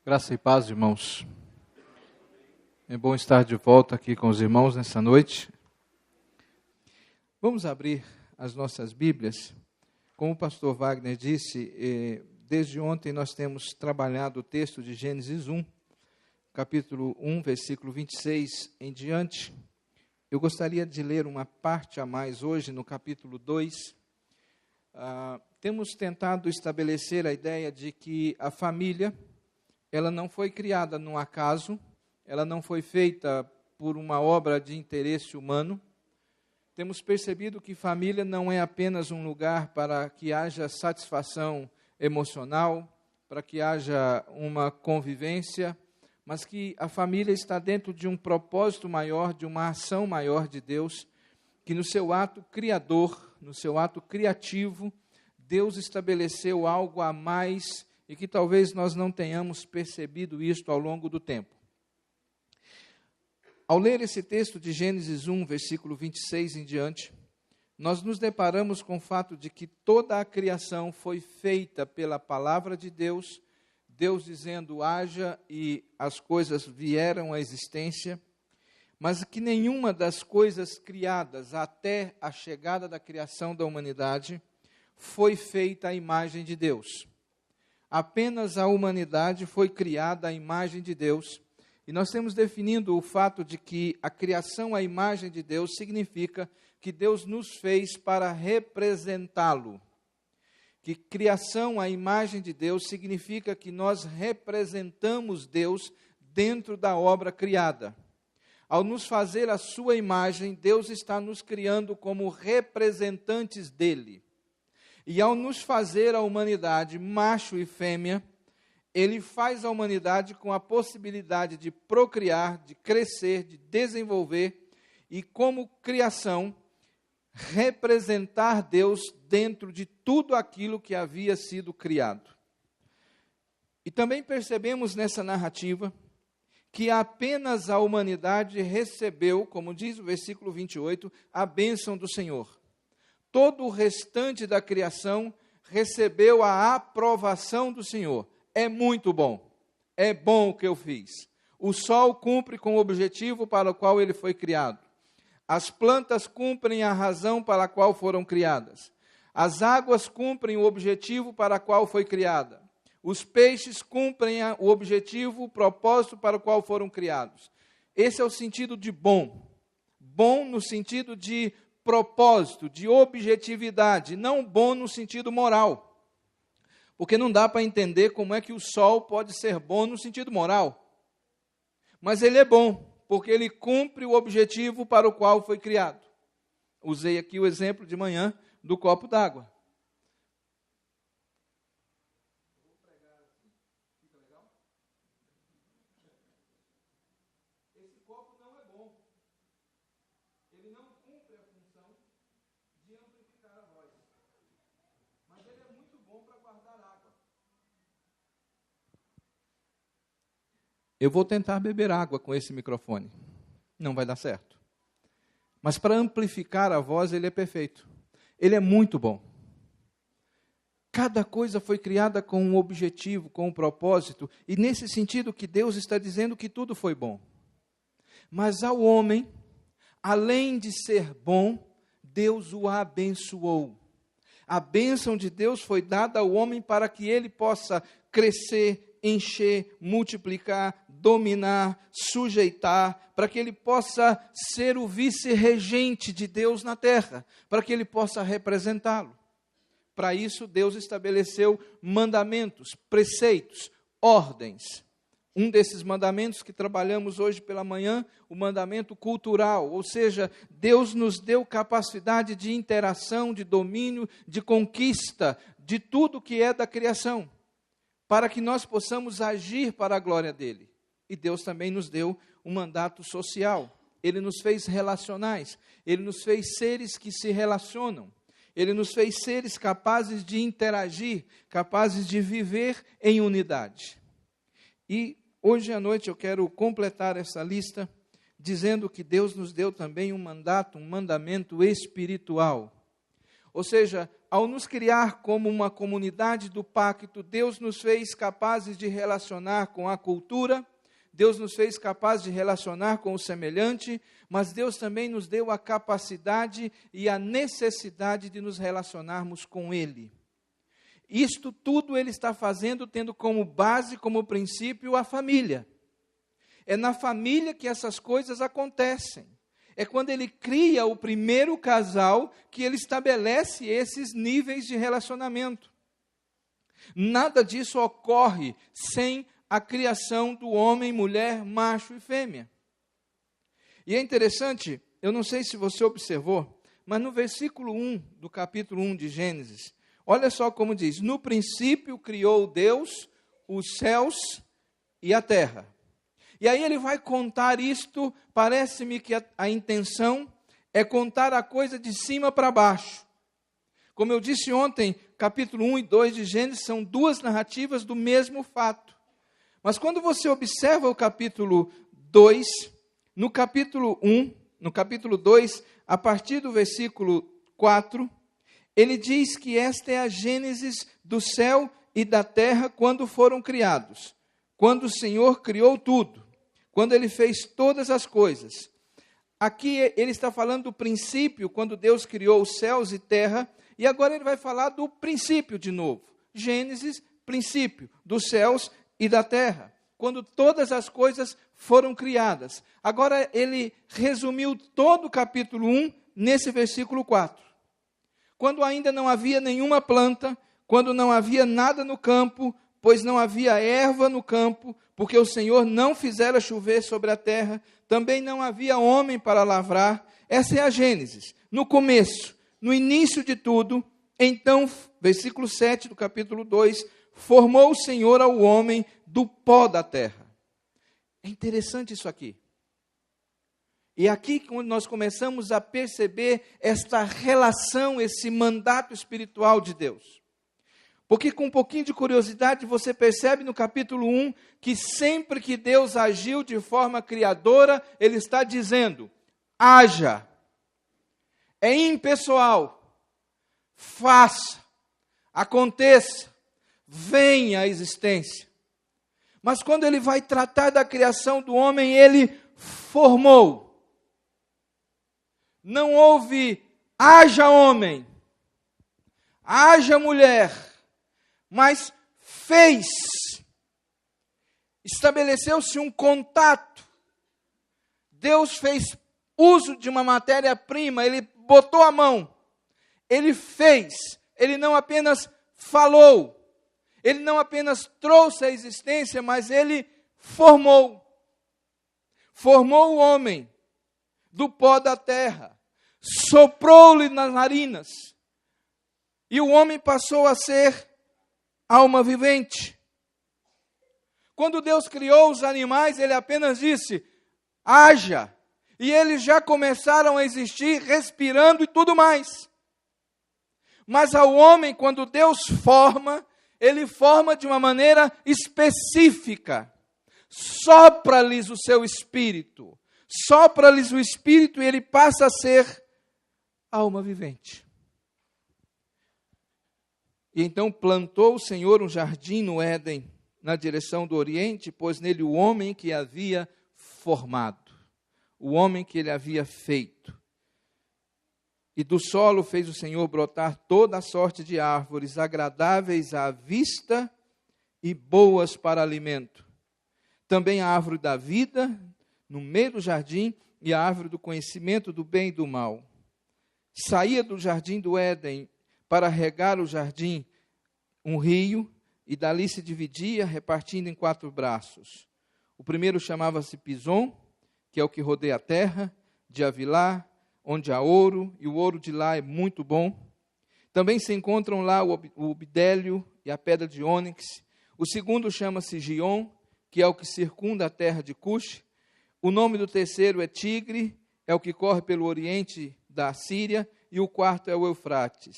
Graça e paz, irmãos. É bom estar de volta aqui com os irmãos nessa noite. Vamos abrir as nossas Bíblias. Como o pastor Wagner disse, desde ontem nós temos trabalhado o texto de Gênesis 1, capítulo 1, versículo 26 em diante. Eu gostaria de ler uma parte a mais hoje no capítulo 2. Temos tentado estabelecer a ideia de que a família, ela não foi criada num acaso, ela não foi feita por uma obra de interesse humano. Temos percebido que família não é apenas um lugar para que haja satisfação emocional, para que haja uma convivência, mas que a família está dentro de um propósito maior, de uma ação maior de Deus, que no seu ato criador, no seu ato criativo, Deus estabeleceu algo a mais e que talvez nós não tenhamos percebido isto ao longo do tempo. Ao ler esse texto de Gênesis 1, versículo 26 em diante, nós nos deparamos com o fato de que toda a criação foi feita pela palavra de Deus, Deus dizendo haja e as coisas vieram à existência, mas que nenhuma das coisas criadas até a chegada da criação da humanidade foi feita à imagem de Deus. Apenas a humanidade foi criada à imagem de Deus, e nós temos definido o fato de que a criação à imagem de Deus significa que Deus nos fez para representá-lo. Que criação à imagem de Deus significa que nós representamos Deus dentro da obra criada. Ao nos fazer a sua imagem, Deus está nos criando como representantes dele. E ao nos fazer a humanidade, macho e fêmea, Ele faz a humanidade com a possibilidade de procriar, de crescer, de desenvolver e, como criação, representar Deus dentro de tudo aquilo que havia sido criado. E também percebemos nessa narrativa que apenas a humanidade recebeu, como diz o versículo 28, a bênção do Senhor. Todo o restante da criação recebeu a aprovação do Senhor. É muito bom. É bom o que eu fiz. O sol cumpre com o objetivo para o qual ele foi criado. As plantas cumprem a razão para a qual foram criadas. As águas cumprem o objetivo para o qual foi criada. Os peixes cumprem o objetivo, o propósito para o qual foram criados. Esse é o sentido de bom. Bom no sentido de propósito, de objetividade, não bom no sentido moral. Porque não dá para entender como é que o sol pode ser bom no sentido moral. Mas ele é bom, porque ele cumpre o objetivo para o qual foi criado. Usei aqui o exemplo de manhã do copo d'água. Esse copo não é bom. Ele não cumpre a função de amplificar a voz. Mas ele é muito bom para guardar água. Eu vou tentar beber água com esse microfone. Não vai dar certo. Mas para amplificar a voz, ele é perfeito. Ele é muito bom. Cada coisa foi criada com um objetivo, com um propósito, e nesse sentido que Deus está dizendo que tudo foi bom. Mas ao homem, além de ser bom, Deus o abençoou. A bênção de Deus foi dada ao homem para que ele possa crescer, encher, multiplicar, dominar, sujeitar, para que ele possa ser o vice-regente de Deus na terra, para que ele possa representá-lo. Para isso, Deus estabeleceu mandamentos, preceitos, ordens. Um desses mandamentos que trabalhamos hoje pela manhã, o mandamento cultural, ou seja, Deus nos deu capacidade de interação, de domínio, de conquista, de tudo que é da criação, para que nós possamos agir para a glória dele. E Deus também nos deu um mandato social. Ele nos fez relacionais, ele nos fez seres que se relacionam. Ele nos fez seres capazes de interagir, capazes de viver em unidade. E hoje à noite eu quero completar essa lista, dizendo que Deus nos deu também um mandato, um mandamento espiritual. Ou seja, ao nos criar como uma comunidade do pacto, Deus nos fez capazes de relacionar com a cultura, Deus nos fez capazes de relacionar com o semelhante, mas Deus também nos deu a capacidade e a necessidade de nos relacionarmos com Ele. Isto tudo Ele está fazendo tendo como base, como princípio, a família. É na família que essas coisas acontecem. É quando Ele cria o primeiro casal que Ele estabelece esses níveis de relacionamento. Nada disso ocorre sem a criação do homem, mulher, macho e fêmea. E é interessante, eu não sei se você observou, mas no versículo 1 do capítulo 1 de Gênesis, olha só como diz: no princípio criou Deus os céus e a terra. E aí ele vai contar isto, parece-me que a intenção é contar a coisa de cima para baixo. Como eu disse ontem, capítulo 1 e 2 de Gênesis são duas narrativas do mesmo fato. Mas quando você observa o capítulo 2, no capítulo 1, no capítulo 2, a partir do versículo 4, ele diz que esta é a gênesis do céu e da terra quando foram criados. Quando o Senhor criou tudo. Quando Ele fez todas as coisas. Aqui ele está falando do princípio, quando Deus criou os céus e terra. E agora ele vai falar do princípio de novo. Gênesis, princípio dos céus e da terra, quando todas as coisas foram criadas. Agora ele resumiu todo o capítulo 1 nesse versículo 4. Quando ainda não havia nenhuma planta, quando não havia nada no campo, pois não havia erva no campo, porque o Senhor não fizera chover sobre a terra, também não havia homem para lavrar. Essa é a Gênesis. No começo, no início de tudo, então, versículo 7 do capítulo 2, formou o Senhor ao homem do pó da terra. É interessante isso aqui. E aqui quando nós começamos a perceber esta relação, esse mandato espiritual de Deus. Porque com um pouquinho de curiosidade você percebe no capítulo 1 que sempre que Deus agiu de forma criadora, Ele está dizendo: haja, é impessoal, faça, aconteça, venha à existência. Mas quando Ele vai tratar da criação do homem, Ele formou. Não houve haja homem, haja mulher, mas fez. Estabeleceu-se um contato. Deus fez uso de uma matéria-prima, Ele botou a mão, Ele fez, Ele não apenas falou, Ele não apenas trouxe a existência, mas Ele formou. Formou o homem do pó da terra, soprou-lhe nas narinas, e o homem passou a ser alma vivente. Quando Deus criou os animais, Ele apenas disse: haja, e eles já começaram a existir, respirando e tudo mais. Mas ao homem, quando Deus forma, Ele forma de uma maneira específica. Sopra-lhes o seu espírito. Sopra-lhes o espírito e ele passa a ser alma vivente. E então plantou o Senhor um jardim no Éden, na direção do Oriente, pôs nele o homem que havia formado, o homem que ele havia feito. E do solo fez o Senhor brotar toda a sorte de árvores, agradáveis à vista e boas para alimento. Também a árvore da vida, no meio do jardim, e a árvore do conhecimento do bem e do mal. Saía do jardim do Éden para regar o jardim um rio, e dali se dividia, repartindo em 4 braços. O primeiro chamava-se Pison, que é o que rodeia a terra, de Avilá, onde há ouro, e o ouro de lá é muito bom. Também se encontram lá o bidélio e a pedra de ônix. O segundo chama-se Gion, que é o que circunda a terra de Cush. O nome do terceiro é Tigre, é o que corre pelo oriente da Síria, e o quarto é o Eufrates.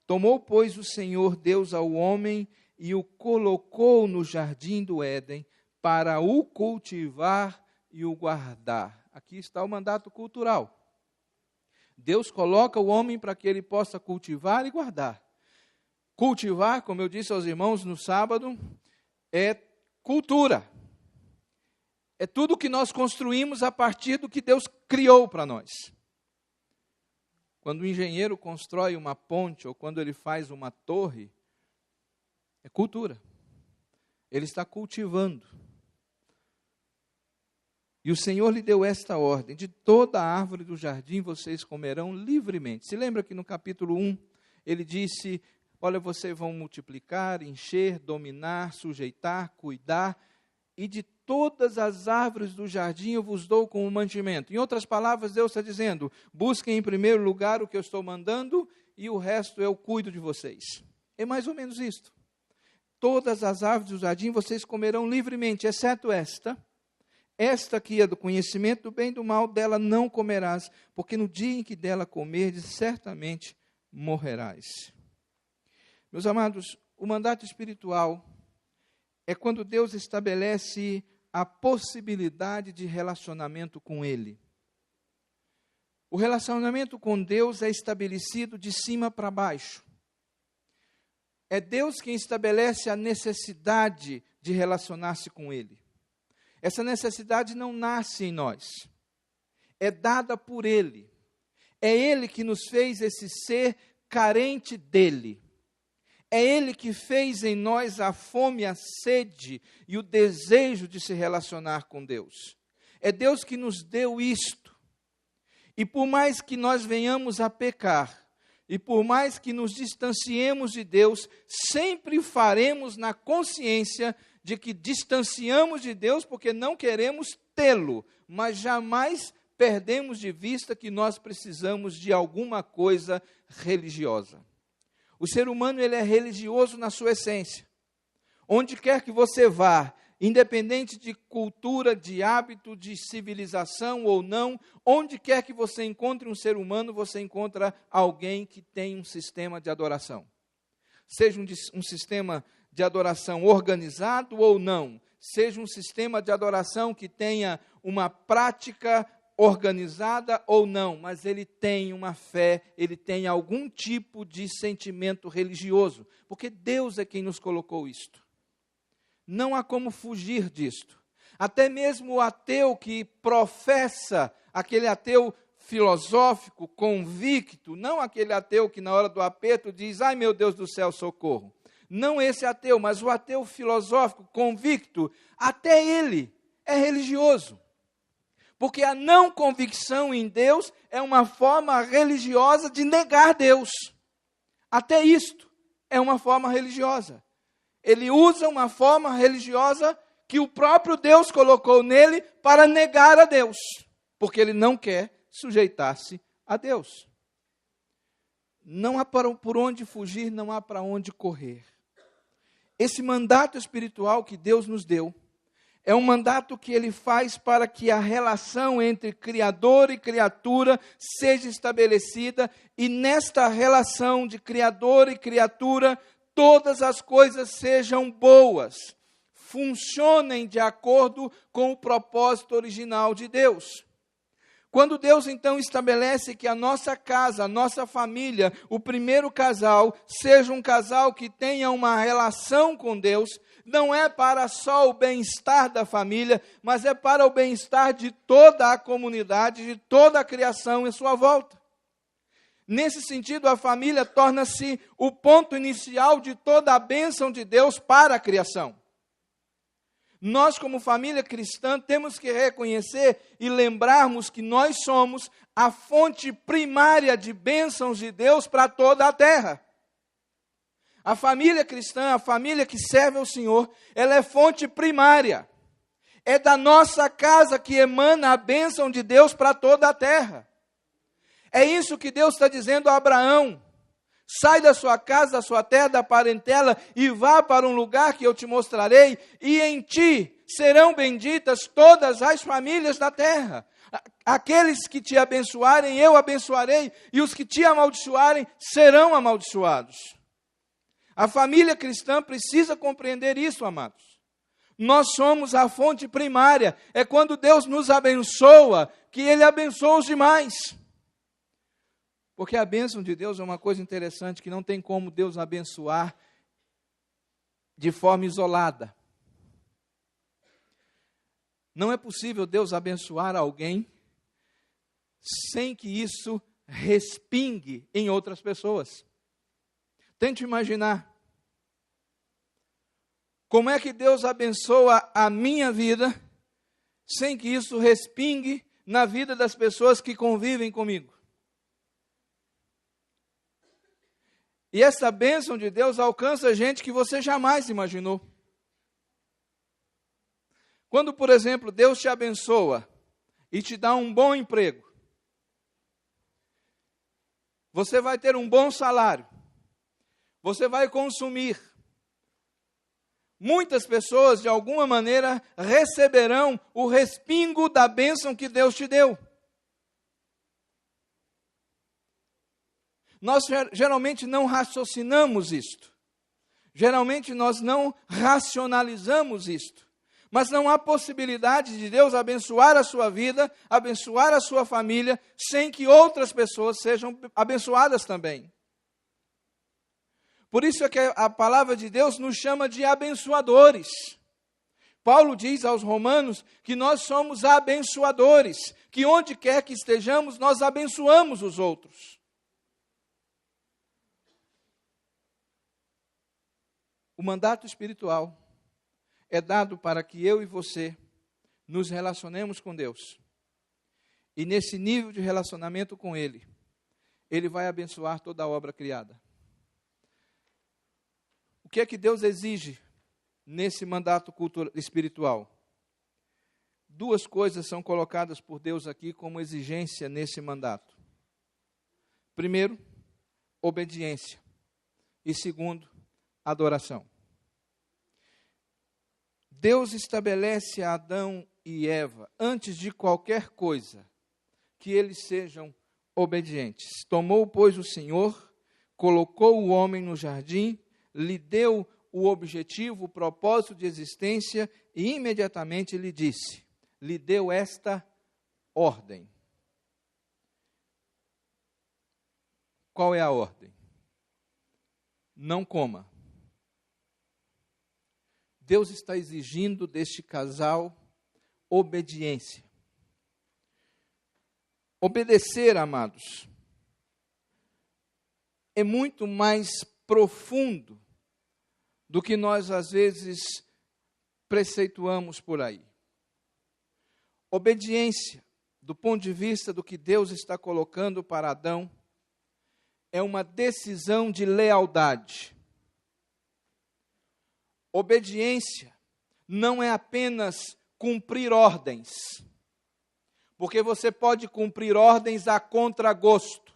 Tomou, pois, o Senhor Deus ao homem e o colocou no jardim do Éden para o cultivar e o guardar. Aqui está o mandato cultural. Deus coloca o homem para que ele possa cultivar e guardar. Cultivar, como eu disse aos irmãos no sábado, é cultura. É tudo que nós construímos a partir do que Deus criou para nós. Quando o engenheiro constrói uma ponte ou quando ele faz uma torre, é cultura. Ele está cultivando. E o Senhor lhe deu esta ordem: de toda a árvore do jardim vocês comerão livremente. Se lembra que no capítulo 1, ele disse: olha, vocês vão multiplicar, encher, dominar, sujeitar, cuidar, e de todas as árvores do jardim eu vos dou como mantimento. Em outras palavras, Deus está dizendo: busquem em primeiro lugar o que eu estou mandando, e o resto eu cuido de vocês. É mais ou menos isto. Todas as árvores do jardim vocês comerão livremente, exceto esta. Esta aqui é do conhecimento do bem e do mal, dela não comerás, porque no dia em que dela comerdes, certamente morrerás. Meus amados, o mandato espiritual é quando Deus estabelece a possibilidade de relacionamento com Ele. O relacionamento com Deus é estabelecido de cima para baixo. É Deus quem estabelece a necessidade de relacionar-se com Ele. Essa necessidade não nasce em nós, é dada por Ele. É Ele que nos fez esse ser carente dEle. É Ele que fez em nós a fome, a sede e o desejo de se relacionar com Deus. É Deus que nos deu isto. E por mais que nós venhamos a pecar, e por mais que nos distanciemos de Deus, sempre faremos na consciência de que distanciamos de Deus porque não queremos tê-lo, mas jamais perdemos de vista que nós precisamos de alguma coisa religiosa. O ser humano, ele é religioso na sua essência. Onde quer que você vá, independente de cultura, de hábito, de civilização ou não, onde quer que você encontre um ser humano, você encontra alguém que tem um sistema de adoração. Seja um sistema de adoração organizado ou não, seja um sistema de adoração que tenha uma prática organizada ou não, mas ele tem uma fé, ele tem algum tipo de sentimento religioso, porque Deus é quem nos colocou isto. Não há como fugir disto. Até mesmo o ateu que professa, aquele ateu filosófico, convicto, não aquele ateu que na hora do aperto diz: ai meu Deus do céu, socorro. Não esse ateu, mas o ateu filosófico, convicto, até ele é religioso. Porque a não convicção em Deus é uma forma religiosa de negar Deus. Até isto é uma forma religiosa. Ele usa uma forma religiosa que o próprio Deus colocou nele para negar a Deus. Porque ele não quer sujeitar-se a Deus. Não há por onde fugir, não há para onde correr. Esse mandato espiritual que Deus nos deu, é um mandato que Ele faz para que a relação entre Criador e criatura seja estabelecida, e nesta relação de Criador e criatura, todas as coisas sejam boas, funcionem de acordo com o propósito original de Deus. Quando Deus então estabelece que a nossa casa, a nossa família, o primeiro casal, seja um casal que tenha uma relação com Deus, não é para só o bem-estar da família, mas é para o bem-estar de toda a comunidade, de toda a criação em sua volta. Nesse sentido, a família torna-se o ponto inicial de toda a bênção de Deus para a criação. Nós, como família cristã, temos que reconhecer e lembrarmos que nós somos a fonte primária de bênçãos de Deus para toda a terra. A família cristã, a família que serve ao Senhor, ela é fonte primária. É da nossa casa que emana a bênção de Deus para toda a terra. É isso que Deus está dizendo a Abraão. Sai da sua casa, da sua terra, da parentela e vá para um lugar que eu te mostrarei, e em ti serão benditas todas as famílias da terra. Aqueles que te abençoarem, eu abençoarei, e os que te amaldiçoarem serão amaldiçoados. A família cristã precisa compreender isso, amados. Nós somos a fonte primária. É quando Deus nos abençoa que Ele abençoa os demais. Porque a bênção de Deus é uma coisa interessante, que não tem como Deus abençoar de forma isolada. Não é possível Deus abençoar alguém sem que isso respingue em outras pessoas. Tente imaginar. Como é que Deus abençoa a minha vida sem que isso respingue na vida das pessoas que convivem comigo? E essa bênção de Deus alcança gente que você jamais imaginou. Quando, por exemplo, Deus te abençoa e te dá um bom emprego, você vai ter um bom salário, você vai consumir. Muitas pessoas, de alguma maneira, receberão o respingo da bênção que Deus te deu. Nós geralmente não raciocinamos isto. Geralmente nós não racionalizamos isto. Mas não há possibilidade de Deus abençoar a sua vida, abençoar a sua família, sem que outras pessoas sejam abençoadas também. Por isso é que a palavra de Deus nos chama de abençoadores. Paulo diz aos Romanos que nós somos abençoadores, que onde quer que estejamos, nós abençoamos os outros. O mandato espiritual é dado para que eu e você nos relacionemos com Deus. E nesse nível de relacionamento com Ele, Ele vai abençoar toda a obra criada. O que é que Deus exige nesse mandato espiritual? Duas coisas são colocadas por Deus aqui como exigência nesse mandato. Primeiro, obediência. E segundo, adoração. Deus estabelece a Adão e Eva, antes de qualquer coisa, que eles sejam obedientes. Tomou, pois, o Senhor, colocou o homem no jardim, lhe deu o objetivo, o propósito de existência, e imediatamente lhe disse, lhe deu esta ordem. Qual é a ordem? Não coma. Deus está exigindo deste casal obediência. Obedecer, amados, é muito mais profundo do que nós, às vezes, preceituamos por aí. Obediência, do ponto de vista do que Deus está colocando para Adão, é uma decisão de lealdade. Obediência não é apenas cumprir ordens, porque você pode cumprir ordens a contragosto.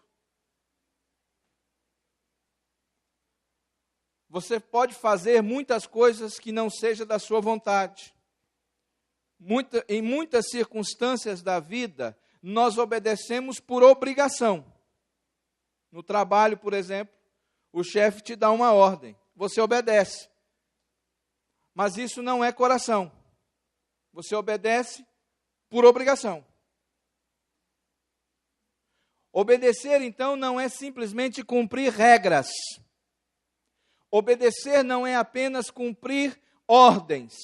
Você pode fazer muitas coisas que não seja da sua vontade. Em muitas circunstâncias da vida, nós obedecemos por obrigação. No trabalho, por exemplo, o chefe te dá uma ordem, você obedece. Mas isso não é coração. Você obedece por obrigação. Obedecer, então, não é simplesmente cumprir regras. Obedecer não é apenas cumprir ordens.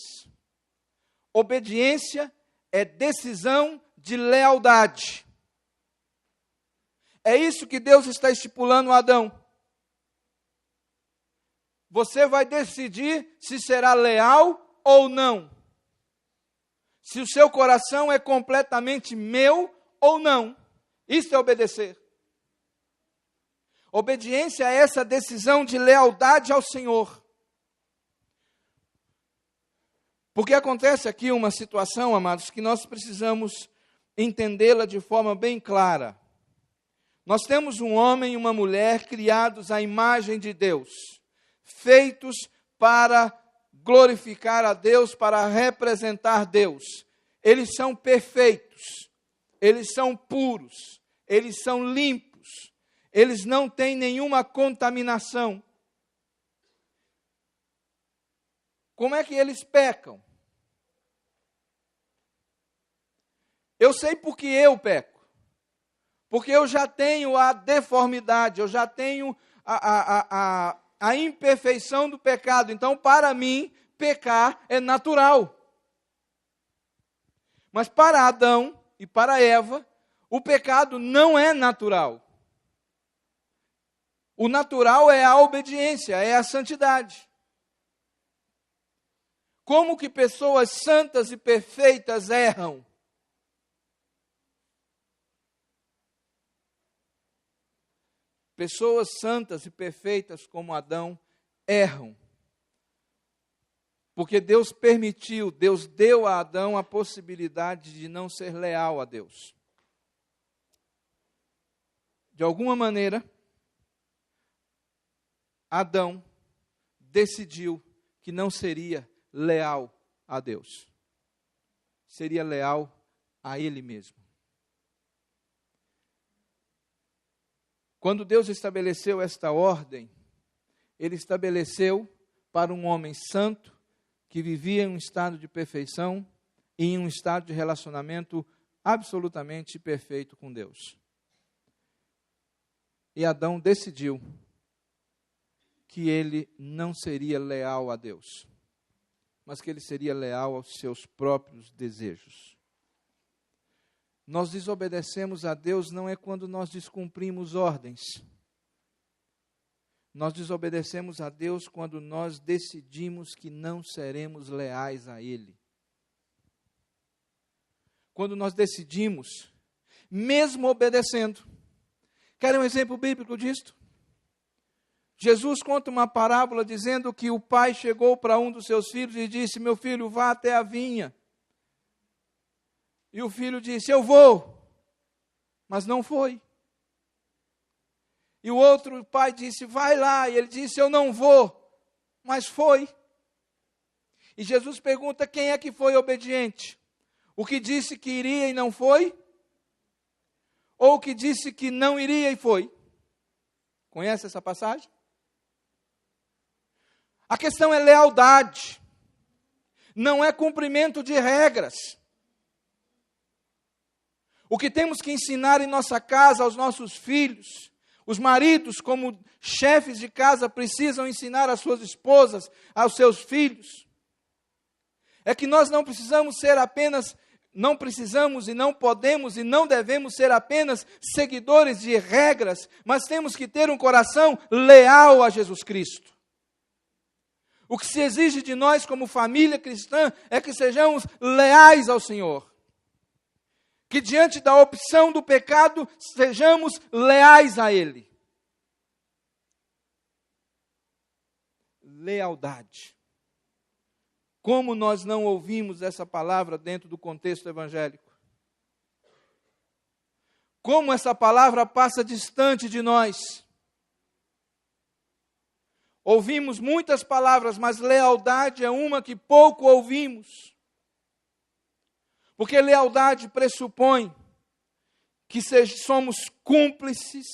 Obediência é decisão de lealdade. É isso que Deus está estipulando a Adão. Você vai decidir se será leal ou não. Se o seu coração é completamente meu ou não. Isso é obedecer. Obediência é essa decisão de lealdade ao Senhor. Porque acontece aqui uma situação, amados, que nós precisamos entendê-la de forma bem clara. Nós temos um homem e uma mulher criados à imagem de Deus, feitos para glorificar a Deus, para representar Deus. Eles são perfeitos, eles são puros, eles são limpos, eles não têm nenhuma contaminação. Como é que eles pecam? Eu sei porque eu peco. Porque eu já tenho a deformidade, eu já tenho a imperfeição do pecado. Então, para mim, pecar é natural. Mas para Adão e para Eva, o pecado não é natural. O natural é a obediência, é a santidade. Como que pessoas santas e perfeitas erram? Pessoas santas e perfeitas como Adão erram. Porque Deus permitiu, Deus deu a Adão a possibilidade de não ser leal a Deus. De alguma maneira, Adão decidiu que não seria leal a Deus. Seria leal a ele mesmo. Quando Deus estabeleceu esta ordem, Ele estabeleceu para um homem santo, que vivia em um estado de perfeição e em um estado de relacionamento absolutamente perfeito com Deus. E Adão decidiu que ele não seria leal a Deus, mas que ele seria leal aos seus próprios desejos. Nós desobedecemos a Deus não é quando nós descumprimos ordens. Nós desobedecemos a Deus quando nós decidimos que não seremos leais a Ele. Quando nós decidimos, mesmo obedecendo. Querem um exemplo bíblico disto? Jesus conta uma parábola dizendo que o pai chegou para um dos seus filhos e disse: meu filho, vá até a vinha. E o filho disse: eu vou, mas não foi. E o outro pai disse: vai lá. E ele disse: eu não vou, mas foi. E Jesus pergunta: quem é que foi obediente? O que disse que iria e não foi? Ou o que disse que não iria e foi? Conhece essa passagem? A questão é lealdade. Não é cumprimento de regras. O que temos que ensinar em nossa casa aos nossos filhos, os maridos, como chefes de casa, precisam ensinar às suas esposas, aos seus filhos, é que nós não precisamos ser apenas, não precisamos e não podemos e não devemos ser apenas seguidores de regras, mas temos que ter um coração leal a Jesus Cristo. O que se exige de nós como família cristã é que sejamos leais ao Senhor. Que diante da opção do pecado, sejamos leais a Ele. Lealdade. Como nós não ouvimos essa palavra dentro do contexto evangélico? Como essa palavra passa distante de nós? Ouvimos muitas palavras, mas lealdade é uma que pouco ouvimos. Porque lealdade pressupõe que somos cúmplices.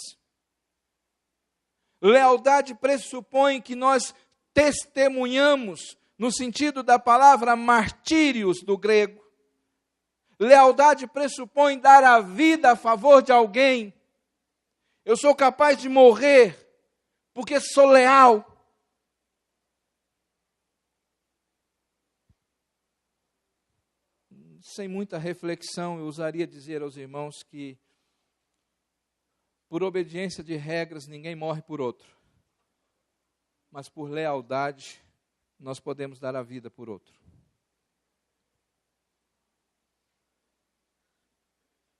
Lealdade pressupõe que nós testemunhamos, no sentido da palavra martírios do grego. Lealdade pressupõe dar a vida a favor de alguém. Eu sou capaz de morrer porque sou leal. Sem muita reflexão, eu ousaria dizer aos irmãos que, por obediência de regras, ninguém morre por outro. Mas por lealdade, nós podemos dar a vida por outro.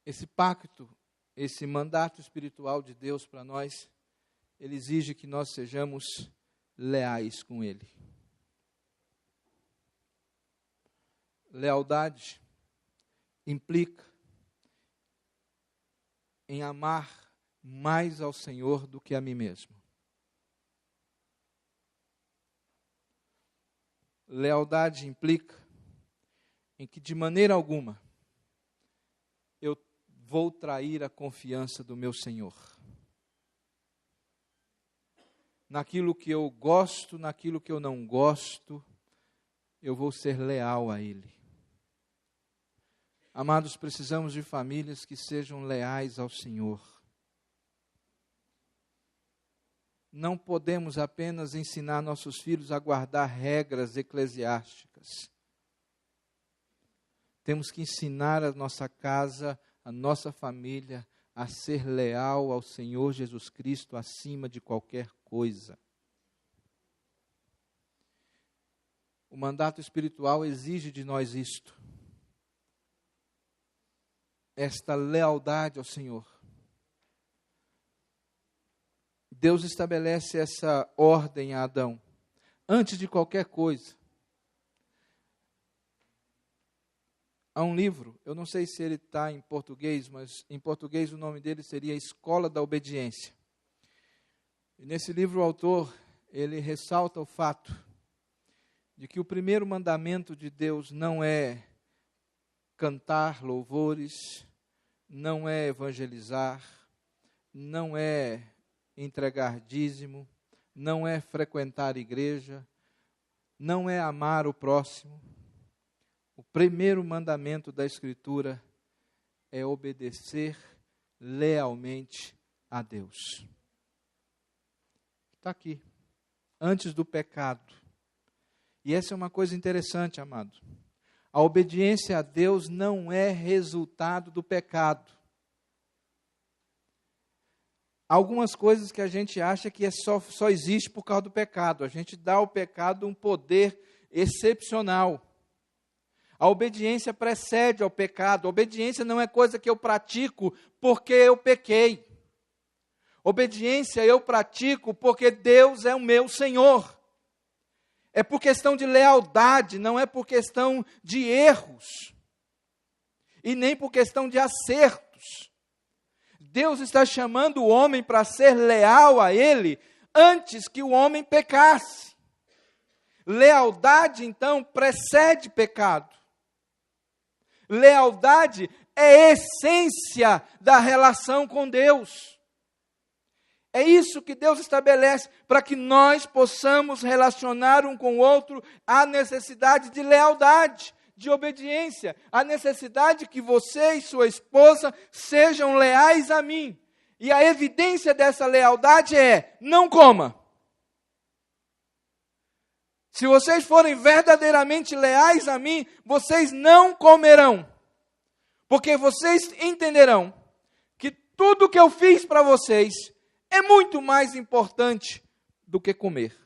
Esse pacto, esse mandato espiritual de Deus para nós, ele exige que nós sejamos leais com Ele. Lealdade implica em amar mais ao Senhor do que a mim mesmo. Lealdade implica em que, de maneira alguma, eu vou trair a confiança do meu Senhor. Naquilo que eu gosto, naquilo que eu não gosto, eu vou ser leal a Ele. Amados, precisamos de famílias que sejam leais ao Senhor. Não podemos apenas ensinar nossos filhos a guardar regras eclesiásticas. Temos que ensinar a nossa casa, a nossa família, a ser leal ao Senhor Jesus Cristo acima de qualquer coisa. O mandato espiritual exige de nós isto. Esta lealdade ao Senhor. Deus estabelece essa ordem a Adão, antes de qualquer coisa. Há um livro, eu não sei se ele está em português, mas em português o nome dele seria Escola da Obediência. E nesse livro o autor, ele ressalta o fato de que o primeiro mandamento de Deus não é cantar louvores, não é evangelizar, não é entregar dízimo, não é frequentar igreja, não é amar o próximo. O primeiro mandamento da Escritura é obedecer lealmente a Deus. Está aqui, antes do pecado. E essa é uma coisa interessante, amado. A obediência a Deus não é resultado do pecado. Algumas coisas que a gente acha que só existe por causa do pecado. A gente dá ao pecado um poder excepcional. A obediência precede ao pecado. A obediência não é coisa que eu pratico porque eu pequei. Obediência eu pratico porque Deus é o meu Senhor. É por questão de lealdade, não é por questão de erros. E nem por questão de acertos. Deus está chamando o homem para ser leal a Ele antes que o homem pecasse. Lealdade, então, precede pecado. Lealdade é a essência da relação com Deus. É isso que Deus estabelece para que nós possamos relacionar um com o outro. Há necessidade de lealdade, de obediência. Há necessidade que você e sua esposa sejam leais a mim. E a evidência dessa lealdade é: não coma. Se vocês forem verdadeiramente leais a mim, vocês não comerão. Porque vocês entenderão que tudo que eu fiz para vocês é muito mais importante do que comer.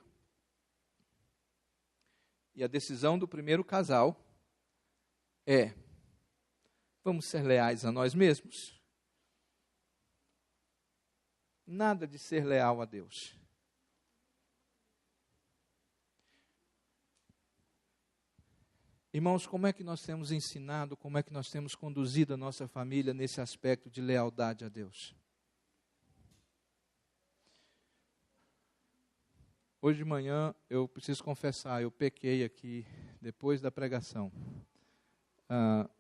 E a decisão do primeiro casal é: vamos ser leais a nós mesmos? Nada de ser leal a Deus. Irmãos, como é que nós temos ensinado, como é que nós temos conduzido a nossa família nesse aspecto de lealdade a Deus? Hoje de manhã, eu preciso confessar, eu pequei aqui, depois da pregação. A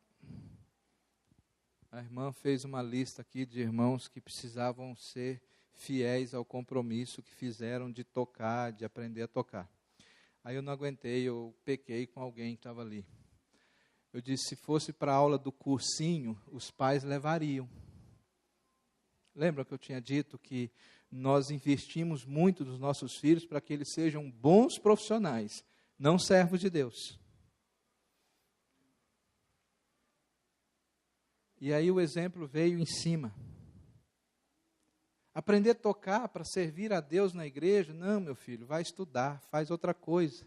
irmã fez uma lista aqui de irmãos que precisavam ser fiéis ao compromisso que fizeram de tocar, de aprender a tocar. Aí eu não aguentei, eu pequei com alguém que estava ali. Eu disse, se fosse para a aula do cursinho, os pais levariam. Lembra que eu tinha dito que nós investimos muito nos nossos filhos para que eles sejam bons profissionais, não servos de Deus. E aí o exemplo veio em cima. Aprender a tocar para servir a Deus na igreja? Não, meu filho, vai estudar, faz outra coisa.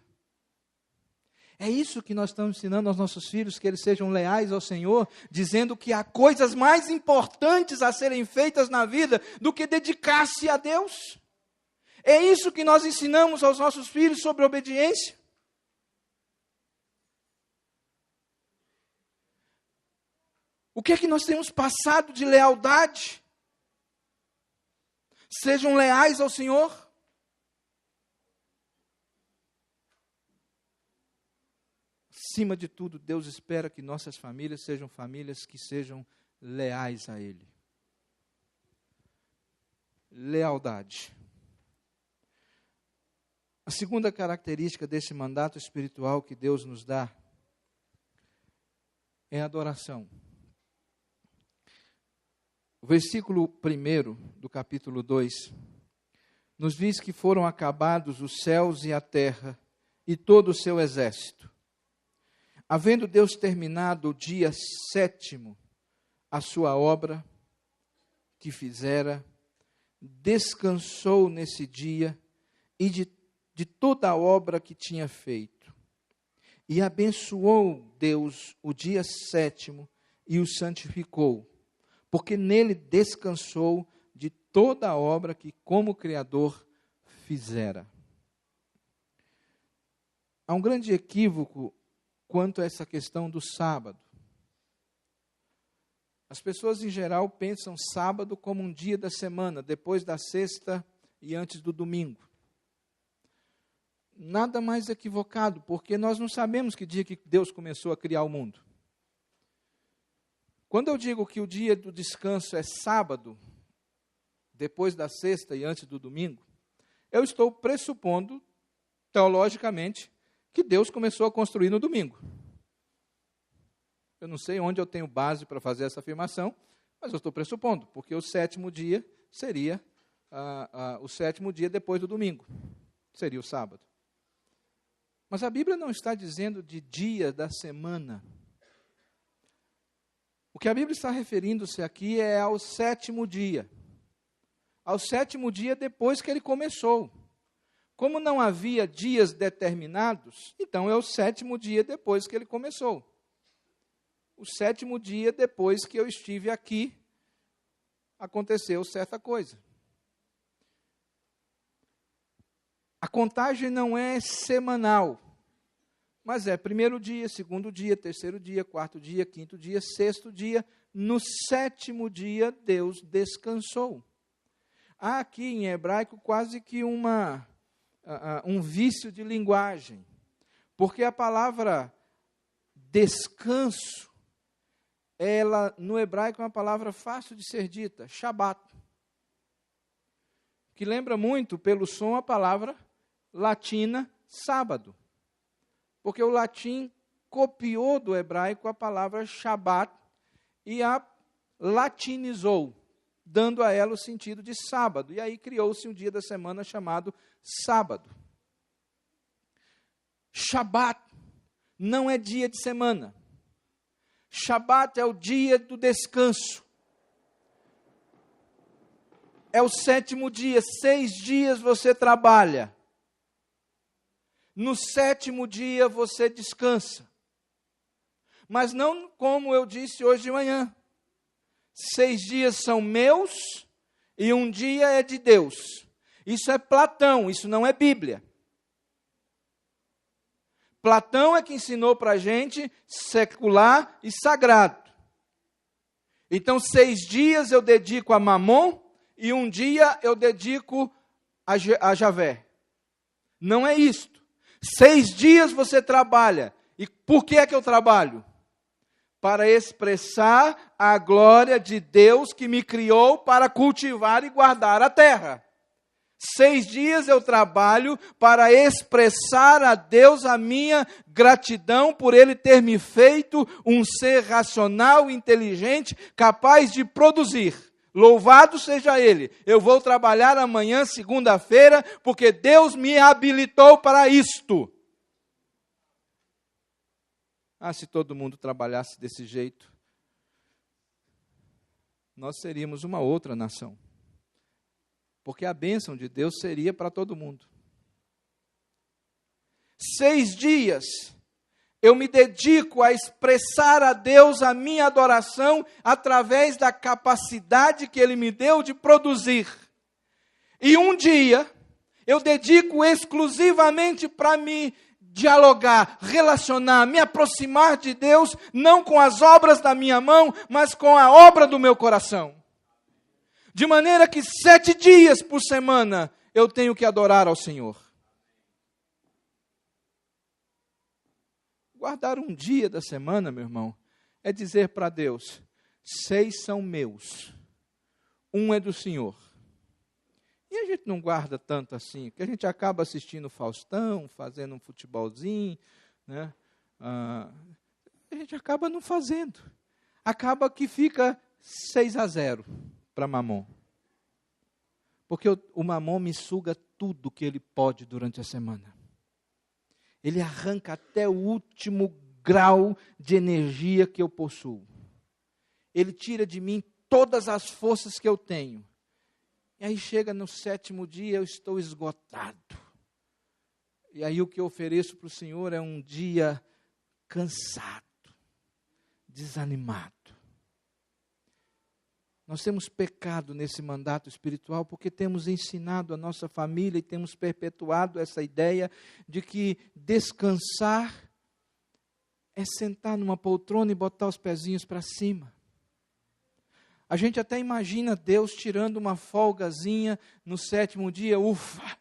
É isso que nós estamos ensinando aos nossos filhos, que eles sejam leais ao Senhor, dizendo que há coisas mais importantes a serem feitas na vida do que dedicar-se a Deus. É isso que nós ensinamos aos nossos filhos sobre obediência. O que é que nós temos passado de lealdade? Sejam leais ao Senhor. Acima de tudo, Deus espera que nossas famílias sejam famílias que sejam leais a Ele. Lealdade. A segunda característica desse mandato espiritual que Deus nos dá é a adoração. O versículo 1 do capítulo 2 nos diz que foram acabados os céus e a terra e todo o seu exército. Havendo Deus terminado o dia 7º, a sua obra que fizera, descansou nesse dia e de toda a obra que tinha feito. E abençoou Deus o dia 7º e o santificou, porque nele descansou de toda a obra que como Criador fizera. Há um grande equívoco quanto a essa questão do sábado. As pessoas em geral pensam sábado como um dia da semana, depois da sexta e antes do domingo. Nada mais equivocado, porque nós não sabemos que dia que Deus começou a criar o mundo. Quando eu digo que o dia do descanso é sábado, depois da sexta e antes do domingo, eu estou pressupondo, teologicamente, que Deus começou a construir no domingo. Eu não sei onde eu tenho base para fazer essa afirmação, mas eu estou pressupondo, porque o 7º dia seria o 7º dia depois do domingo, seria o sábado. Mas a Bíblia não está dizendo de dia da semana. O que a Bíblia está referindo-se aqui é ao 7º dia. Ao 7º dia depois que ele começou. Como não havia dias determinados, então é o 7º dia depois que ele começou. O 7º dia depois que eu estive aqui, aconteceu certa coisa. A contagem não é semanal, mas é 1º dia, 2º dia, 3º dia, 4º dia, 5º dia, 6º dia. No 7º dia, Deus descansou. Há aqui em hebraico quase que um vício de linguagem, porque a palavra descanso, ela no hebraico é uma palavra fácil de ser dita, Shabat, que lembra muito pelo som a palavra latina sábado, porque o latim copiou do hebraico a palavra Shabat e a latinizou, dando a ela o sentido de sábado. E aí criou-se um dia da semana chamado sábado. Shabat não é dia de semana. Shabat é o dia do descanso. É o 7º dia, 6 dias você trabalha. No 7º dia você descansa. Mas não como eu disse hoje de manhã. 6 dias são meus e um dia é de Deus. Isso é Platão, isso não é Bíblia. Platão é que ensinou para a gente secular e sagrado. Então 6 dias eu dedico a Mamon e um dia eu dedico a Javé. Não é isto. 6 dias você trabalha. E por que é que eu trabalho? Para expressar a glória de Deus que me criou para cultivar e guardar a terra. 6 dias eu trabalho para expressar a Deus a minha gratidão por Ele ter me feito um ser racional, inteligente, capaz de produzir. Louvado seja Ele. Eu vou trabalhar amanhã, segunda-feira, porque Deus me habilitou para isto. Se todo mundo trabalhasse desse jeito, nós seríamos uma outra nação. Porque a bênção de Deus seria para todo mundo. 6 dias eu me dedico a expressar a Deus a minha adoração através da capacidade que Ele me deu de produzir. E um dia eu dedico exclusivamente para me dialogar, relacionar, me aproximar de Deus, não com as obras da minha mão, mas com a obra do meu coração. De maneira que 7 dias por semana eu tenho que adorar ao Senhor. Guardar um dia da semana, meu irmão, é dizer para Deus, 6 são meus, um é do Senhor. E a gente não guarda tanto assim, porque a gente acaba assistindo Faustão, fazendo um futebolzinho, né? A gente acaba não fazendo. Acaba que fica 6-0. para Mamon. Porque o Mamon me suga tudo que ele pode durante a semana. Ele arranca até o último grau de energia que eu possuo. Ele tira de mim todas as forças que eu tenho. E aí chega no 7º dia, eu estou esgotado. E aí o que eu ofereço para o Senhor é um dia cansado, desanimado. Nós temos pecado nesse mandato espiritual porque temos ensinado a nossa família e temos perpetuado essa ideia de que descansar é sentar numa poltrona e botar os pezinhos para cima. A gente até imagina Deus tirando uma folgazinha no 7º dia, ufa,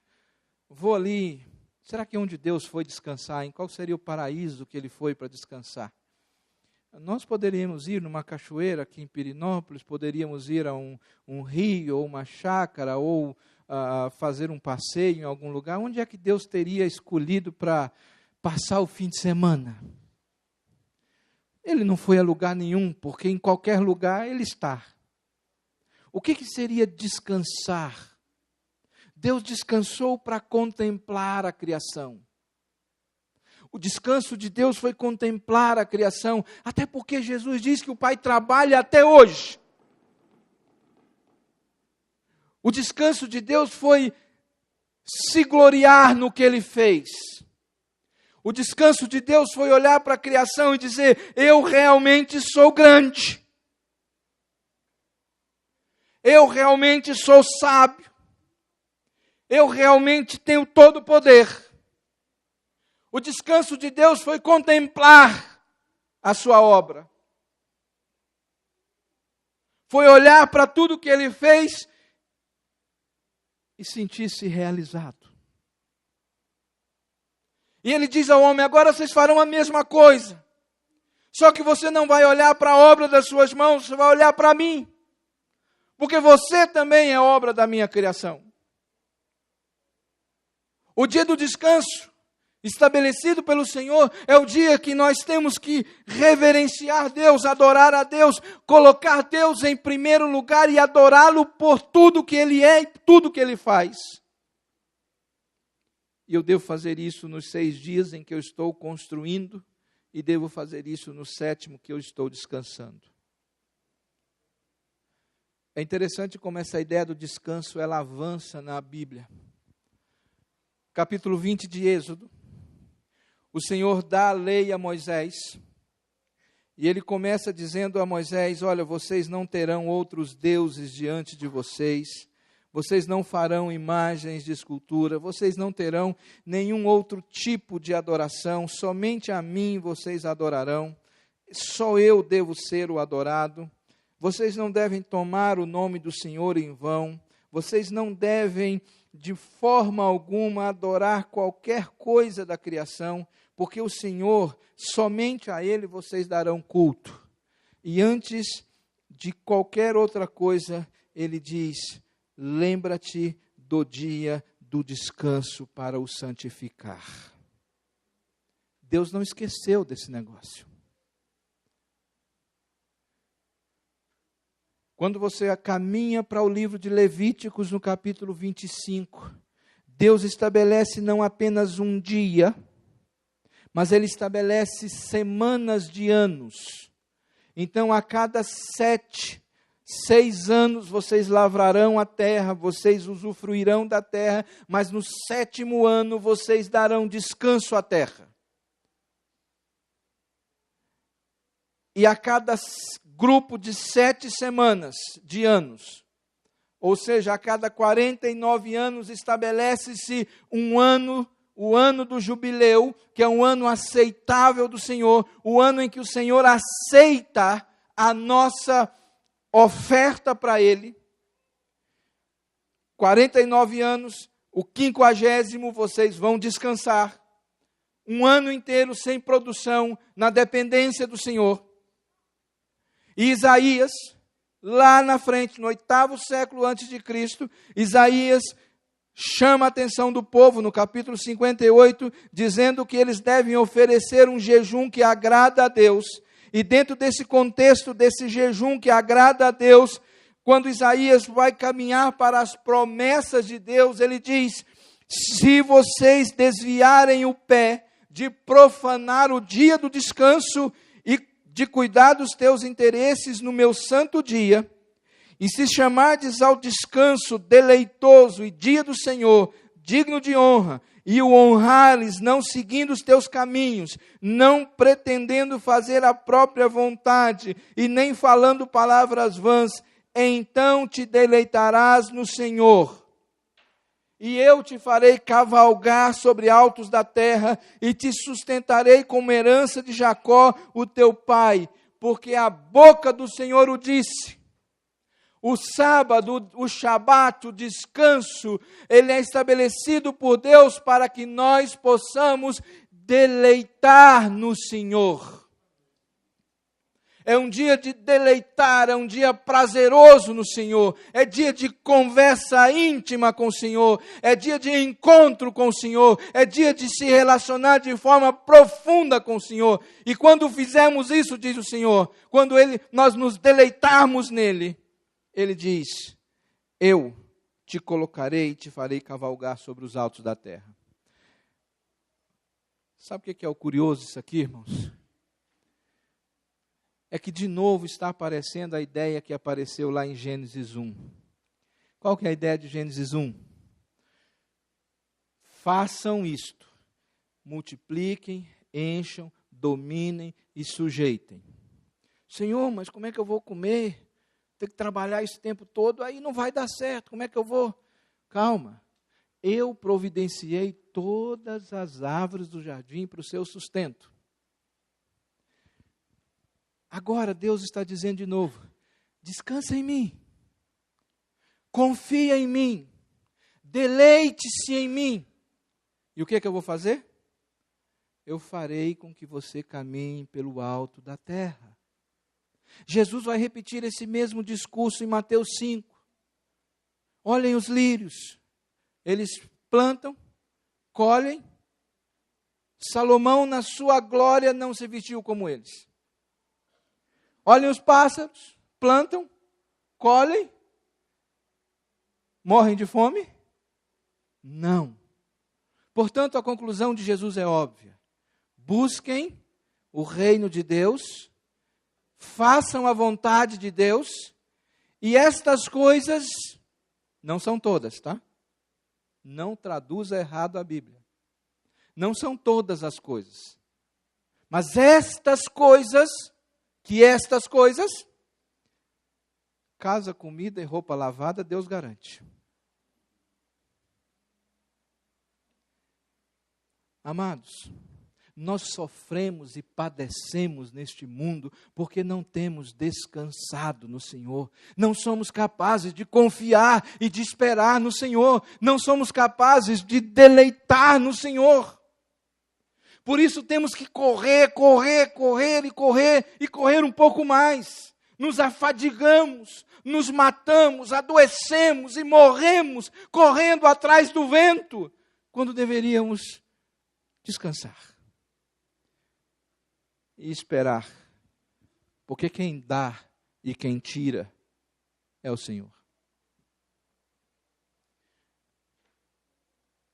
vou ali. Será que onde Deus foi descansar? Em qual seria o paraíso que ele foi para descansar? Nós poderíamos ir numa cachoeira aqui em Pirenópolis, poderíamos ir a um rio, ou uma chácara, ou fazer um passeio em algum lugar. Onde é que Deus teria escolhido para passar o fim de semana? Ele não foi a lugar nenhum, porque em qualquer lugar ele está. O que seria descansar? Deus descansou para contemplar a criação. O descanso de Deus foi contemplar a criação, até porque Jesus diz que o Pai trabalha até hoje. O descanso de Deus foi se gloriar no que Ele fez. O descanso de Deus foi olhar para a criação e dizer, eu realmente sou grande. Eu realmente sou sábio. Eu realmente tenho todo o poder. O descanso de Deus foi contemplar a sua obra. Foi olhar para tudo que Ele fez e sentir-se realizado. E Ele diz ao homem, agora vocês farão a mesma coisa. Só que você não vai olhar para a obra das suas mãos, você vai olhar para mim. Porque você também é obra da minha criação. O dia do descanso, estabelecido pelo Senhor, é o dia que nós temos que reverenciar Deus, adorar a Deus, colocar Deus em primeiro lugar e adorá-lo por tudo que Ele é e tudo que Ele faz. E eu devo fazer isso nos 6 dias em que eu estou construindo e devo fazer isso no 7º que eu estou descansando. É interessante como essa ideia do descanso, ela avança na Bíblia. Capítulo 20 de Êxodo. O Senhor dá a lei a Moisés. E Ele começa dizendo a Moisés, olha, vocês não terão outros deuses diante de vocês. Vocês não farão imagens de escultura. Vocês não terão nenhum outro tipo de adoração. Somente a mim vocês adorarão. Só eu devo ser o adorado. Vocês não devem tomar o nome do Senhor em vão. Vocês não devem, de forma alguma, adorar qualquer coisa da criação, porque o Senhor, somente a Ele vocês darão culto. E antes de qualquer outra coisa, Ele diz, lembra-te do dia do descanso para o santificar. Deus não esqueceu desse negócio. Quando você caminha para o livro de Levíticos, no capítulo 25, Deus estabelece não apenas um dia, mas Ele estabelece semanas de anos. Então, a cada 6 anos, vocês lavrarão a terra, vocês usufruirão da terra, mas no 7º ano, vocês darão descanso à terra. E a cada grupo de 7 semanas, de anos, ou seja, a cada 49 anos estabelece-se um ano, o ano do jubileu, que é um ano aceitável do Senhor, o ano em que o Senhor aceita a nossa oferta para Ele. 49 anos, o 50º, vocês vão descansar. Um ano inteiro sem produção, na dependência do Senhor. E Isaías, lá na frente, no 8º século antes de Cristo, Isaías chama a atenção do povo no capítulo 58, dizendo que eles devem oferecer um jejum que agrada a Deus. E dentro desse contexto, desse jejum que agrada a Deus, quando Isaías vai caminhar para as promessas de Deus, ele diz: se vocês desviarem o pé de profanar o dia do descanso e de cuidar dos teus interesses no meu santo dia, e se chamardes ao descanso deleitoso e dia do Senhor, digno de honra, e o honrares, não seguindo os teus caminhos, não pretendendo fazer a própria vontade, e nem falando palavras vãs, então te deleitarás no Senhor. E eu te farei cavalgar sobre altos da terra, e te sustentarei como herança de Jacó, o teu pai, porque a boca do Senhor o disse. O sábado, o shabat, o descanso, ele é estabelecido por Deus para que nós possamos deleitar no Senhor. É um dia de deleitar, é um dia prazeroso no Senhor, é dia de conversa íntima com o Senhor, é dia de encontro com o Senhor, é dia de se relacionar de forma profunda com o Senhor. E quando fizermos isso, diz o Senhor, quando nós nos deleitarmos nele, ele diz: eu te colocarei e te farei cavalgar sobre os altos da terra. Sabe o que é o curioso isso aqui, irmãos? É que de novo está aparecendo a ideia que apareceu lá em Gênesis 1. Qual que é a ideia de Gênesis 1? Façam isto, multipliquem, encham, dominem e sujeitem. Senhor, mas como é que eu vou comer? Ter que trabalhar esse tempo todo, aí não vai dar certo, como é que eu vou? Calma, eu providenciei todas as árvores do jardim para o seu sustento. Agora Deus está dizendo de novo: descansa em mim, confia em mim, deleite-se em mim. E o que é que eu vou fazer? Eu farei com que você caminhe pelo alto da terra. Jesus vai repetir esse mesmo discurso em Mateus 5. Olhem os lírios, eles plantam, colhem. Salomão, na sua glória, não se vestiu como eles. Olhem os pássaros, plantam, colhem, morrem de fome? Não. Portanto, a conclusão de Jesus é óbvia. Busquem o reino de Deus, façam a vontade de Deus, e estas coisas, não são todas, tá? Não traduza errado a Bíblia. Não são todas as coisas. Mas estas coisas, casa, comida e roupa lavada, Deus garante. Amados, nós sofremos e padecemos neste mundo porque não temos descansado no Senhor. Não somos capazes de confiar e de esperar no Senhor. Não somos capazes de deleitar no Senhor. Por isso temos que correr um pouco mais. Nos afadigamos, nos matamos, adoecemos e morremos correndo atrás do vento, quando deveríamos descansar e esperar, porque quem dá e quem tira é o Senhor.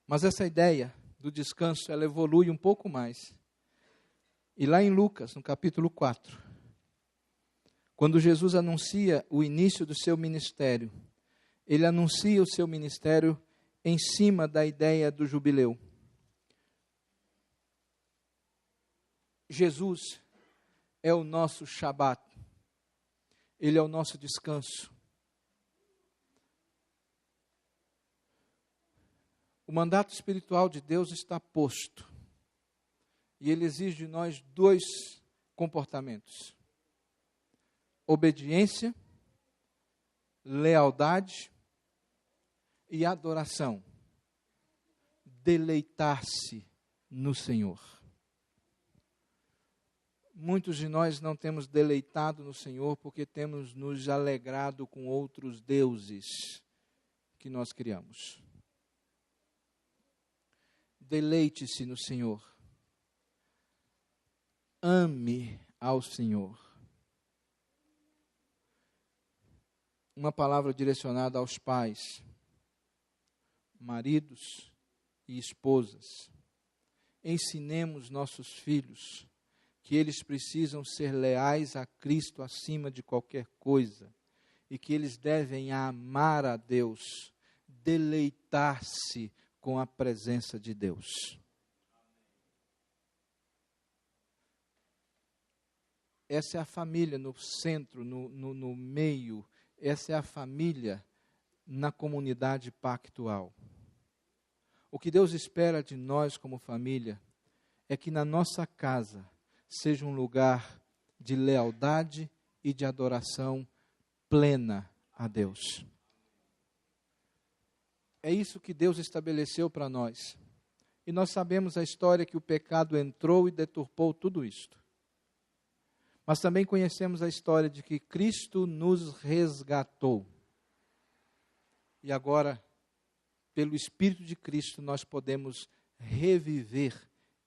Mas essa ideia do descanso, ela evolui um pouco mais. E lá em Lucas, no capítulo 4, quando Jesus anuncia o início do seu ministério, ele anuncia o seu ministério em cima da ideia do jubileu. Jesus é o nosso shabat, ele é o nosso descanso. O mandato espiritual de Deus está posto, e ele exige de nós 2 comportamentos: obediência, lealdade e adoração. Deleitar-se no Senhor. Muitos de nós não temos deleitado no Senhor porque temos nos alegrado com outros deuses que nós criamos. Deleite-se no Senhor. Ame ao Senhor. uma palavra direcionada aos pais, maridos e esposas. Ensinemos nossos filhos que eles precisam ser leais a Cristo acima de qualquer coisa e que eles devem amar a Deus, deleitar-se com a presença de Deus. Essa é a família no centro, no meio. Essa é a família na comunidade pactual. O que Deus espera de nós como família é que na nossa casa seja um lugar de lealdade e de adoração plena a Deus. É isso que Deus estabeleceu para nós. E nós sabemos a história que o pecado entrou e deturpou tudo isto. Mas também conhecemos a história de que Cristo nos resgatou. E agora, pelo Espírito de Cristo, nós podemos reviver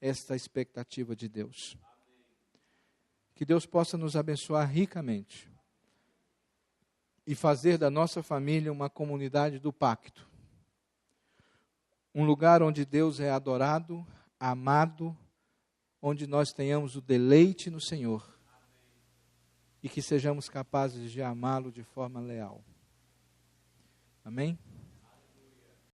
esta expectativa de Deus. Que Deus possa nos abençoar ricamente e fazer da nossa família uma comunidade do pacto. Um lugar onde Deus é adorado, amado, onde nós tenhamos o deleite no Senhor. E que sejamos capazes de amá-lo de forma leal. Amém?